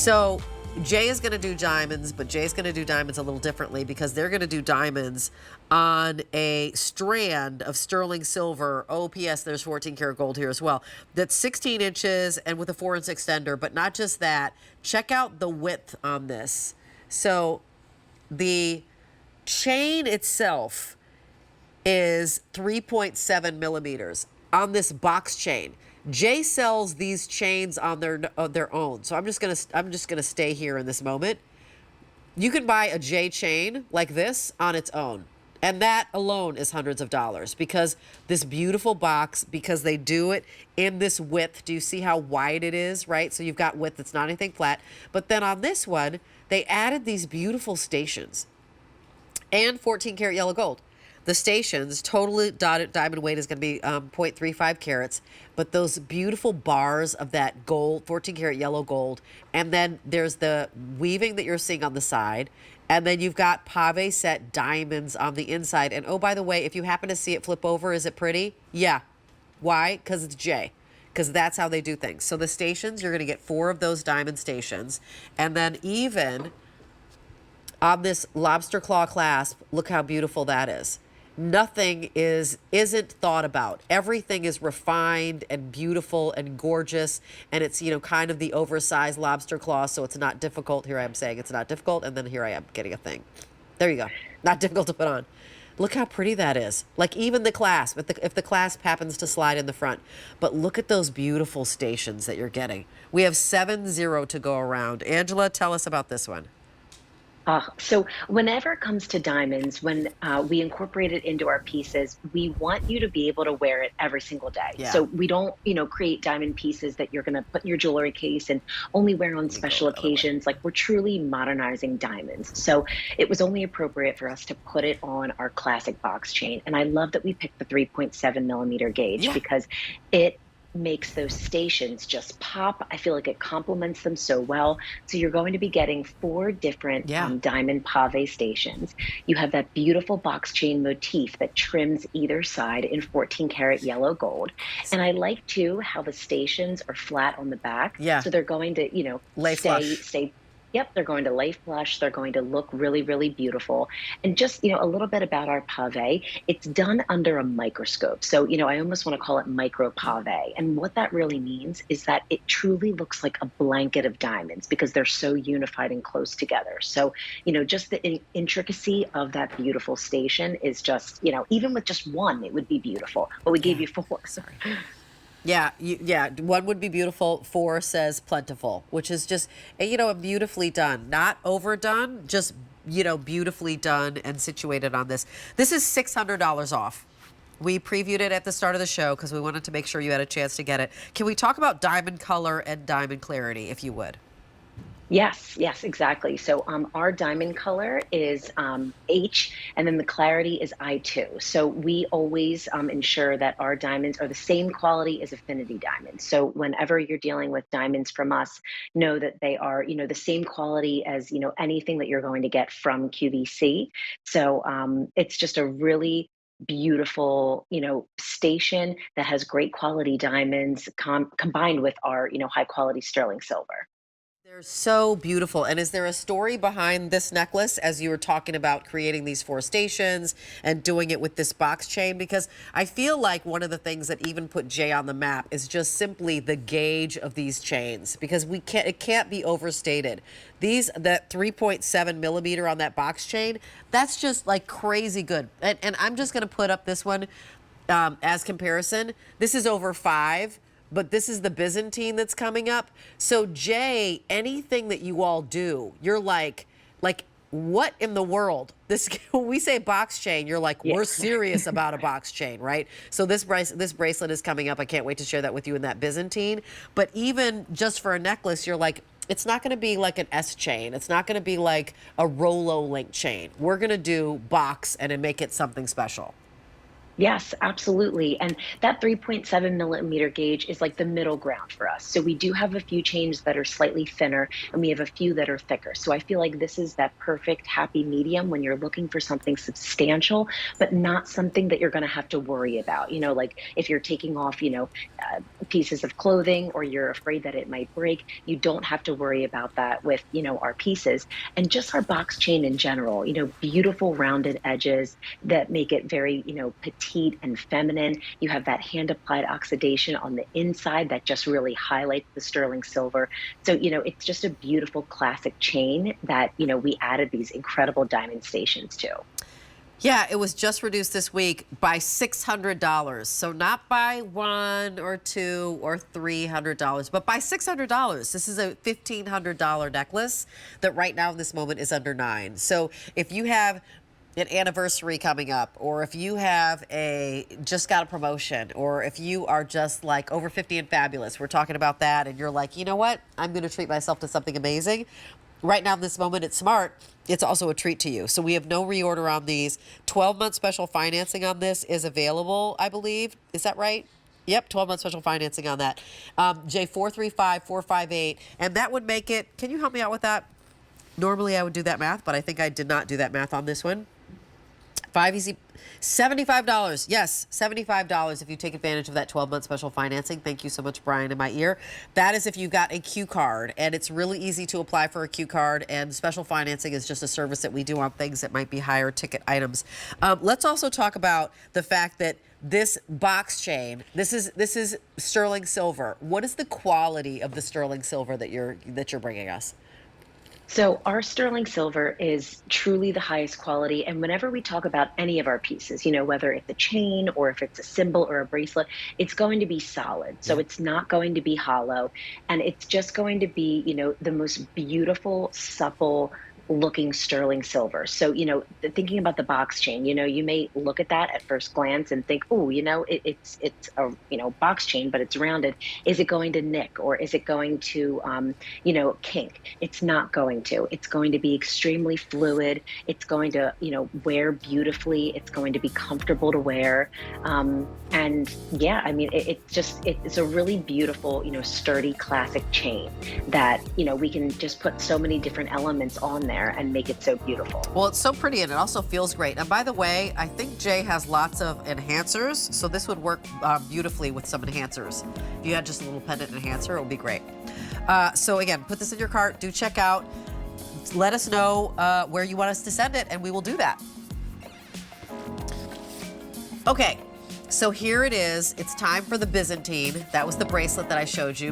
So Jay is going to do diamonds, but Jay's going to do diamonds a little differently because they're going to do diamonds on a strand of sterling silver. Oh, P.S. There's 14 karat gold here as well. That's 16 inches and with a 4-inch extender. But not just that. Check out the width on this. So the chain itself is 3.7 millimeters on this box chain. Jay sells these chains on their own. So I'm just gonna stay here in this moment. You can buy a Jay chain like this on its own. And that alone is hundreds of dollars because this beautiful box, because they do it in this width. Do you see how wide it is, right? So you've got width, it's not anything flat. But then on this one, they added these beautiful stations and 14 karat yellow gold. The stations, totally dotted diamond weight is going to be 0.35 carats, but those beautiful bars of that gold, 14 karat yellow gold, and then there's the weaving that you're seeing on the side, and then you've got pave set diamonds on the inside. And oh, by the way, if you happen to see it flip over, is it pretty? Yeah. Why? Because it's J. Because that's how they do things. So the stations, you're going to get 4 of those diamond stations, and then even on this lobster claw clasp, look how beautiful that is. Nothing isn't thought about. Everything is refined and beautiful and gorgeous, and it's, you know, kind of the oversized lobster claw, so it's not difficult. Here I am saying it's not difficult, and then here I am getting a thing. There you go. Not difficult to put on. Look how pretty that is. Like even the clasp, if the clasp happens to slide in the front. But look at those beautiful stations that you're getting. We have 7-0 to go around. Angela, tell us about this one. So whenever it comes to diamonds, when we incorporate it into our pieces, we want you to be able to wear it every single day. Yeah. So we don't, create diamond pieces that you're going to put in your jewelry case and only wear on special occasions. Like we're truly modernizing diamonds. So it was only appropriate for us to put it on our classic box chain. And I love that we picked the 3.7 millimeter gauge because it makes those stations just pop. I feel like it complements them so well. So you're going to be getting 4 different diamond pave stations. You have that beautiful box chain motif that trims either side in 14 karat yellow gold. And I like too how the stations are flat on the back. Yeah. So they're going to, lay flush. Yep, they're going to lay flush. They're going to look really, really beautiful. And just, a little bit about our pave. It's done under a microscope. So, I almost want to call it micro pave. And what that really means is that it truly looks like a blanket of diamonds because they're so unified and close together. So, just the intricacy of that beautiful station is just, even with just one, it would be beautiful. But we gave you 4. Sorry. Yeah, one would be beautiful. 4 says plentiful, which is just, beautifully done. Not overdone, just, beautifully done and situated on this. This is $600 off. We previewed it at the start of the show because we wanted to make sure you had a chance to get it. Can we talk about diamond color and diamond clarity, if you would? Yes, exactly. So our diamond color is H, and then the clarity is I2. So we always ensure that our diamonds are the same quality as affinity diamonds. So whenever you're dealing with diamonds from us, know that they are, the same quality as, anything that you're going to get from QVC. So it's just a really beautiful, station that has great quality diamonds combined with our, high quality sterling silver. They're so beautiful. And is there a story behind this necklace as you were talking about creating these 4 stations and doing it with this box chain? Because I feel like one of the things that even put Jay on the map is just simply the gauge of these chains, because it can't be overstated. That 3.7 millimeter on that box chain, that's just like crazy good. And I'm just going to put up this one as comparison. This is over 5. But this is the Byzantine that's coming up. So Jay, anything that you all do, you're like, what in the world? When we say box chain, you're like, we're serious about a box chain, right? So this bracelet is coming up. I can't wait to share that with you in that Byzantine. But even just for a necklace, you're like, it's not going to be like an S chain. It's not going to be like a Rolo link chain. We're going to do box and then make it something special. Yes, absolutely. And that 3.7 millimeter gauge is like the middle ground for us. So we do have a few chains that are slightly thinner and we have a few that are thicker. So I feel like this is that perfect happy medium when you're looking for something substantial, but not something that you're going to have to worry about. Like if you're taking off, pieces of clothing or you're afraid that it might break, you don't have to worry about that with, our pieces. And just our box chain in general, beautiful rounded edges that make it very, petite and feminine. You have that hand applied oxidation on the inside that just really highlights the sterling silver. So, it's just a beautiful classic chain that, we added these incredible diamond stations to. Yeah, it was just reduced this week by $600. So not by $100 or $200 or $300, but by $600. This is a $1,500 necklace that right now in this moment is under $9. So if you have an anniversary coming up, or if you have just got a promotion, or if you are just like over 50 and fabulous, we're talking about that, and you're like, you know what, I'm going to treat myself to something amazing. Right now in this moment, it's smart. It's also a treat to you. So we have no reorder on these. 12-month special financing on this is available, I believe. Is that right? Yep, 12-month special financing on that. J435458, and that would make it, can you help me out with that? Normally I would do that math, but I think I did not do that math on this one. 5 easy, $75. Yes, $75 if you take advantage of that 12-month special financing. Thank you so much, Brian, in my ear. That is if you've got a Q card, and it's really easy to apply for a Q card, and special financing is just a service that we do on things that might be higher ticket items. Let's also talk about the fact that this box chain, this is sterling silver. What is the quality of the sterling silver that you're bringing us? So our sterling silver is truly the highest quality. And whenever we talk about any of our pieces, whether it's a chain or if it's a symbol or a bracelet, it's going to be solid. So it's not going to be hollow. And it's just going to be, the most beautiful, supple looking sterling silver. So, thinking about the box chain, you may look at that at first glance and think, oh, it's a, box chain, but it's rounded. Is it going to nick, or is it going to, kink? It's not going to. It's going to be extremely fluid. It's going to, wear beautifully. It's going to be comfortable to wear. And yeah, I mean, it's a really beautiful, sturdy classic chain that, we can just put so many different elements on there and make it so beautiful. Well, it's so pretty, and it also feels great. And by the way, I think Jay has lots of enhancers, so this would work beautifully with some enhancers. If you had just a little pendant enhancer, it would be great. So again, put this in your cart. Do check out. Let us know where you want us to send it, and we will do that. Okay, so here it is. It's time for the Byzantine. That was the bracelet that I showed you.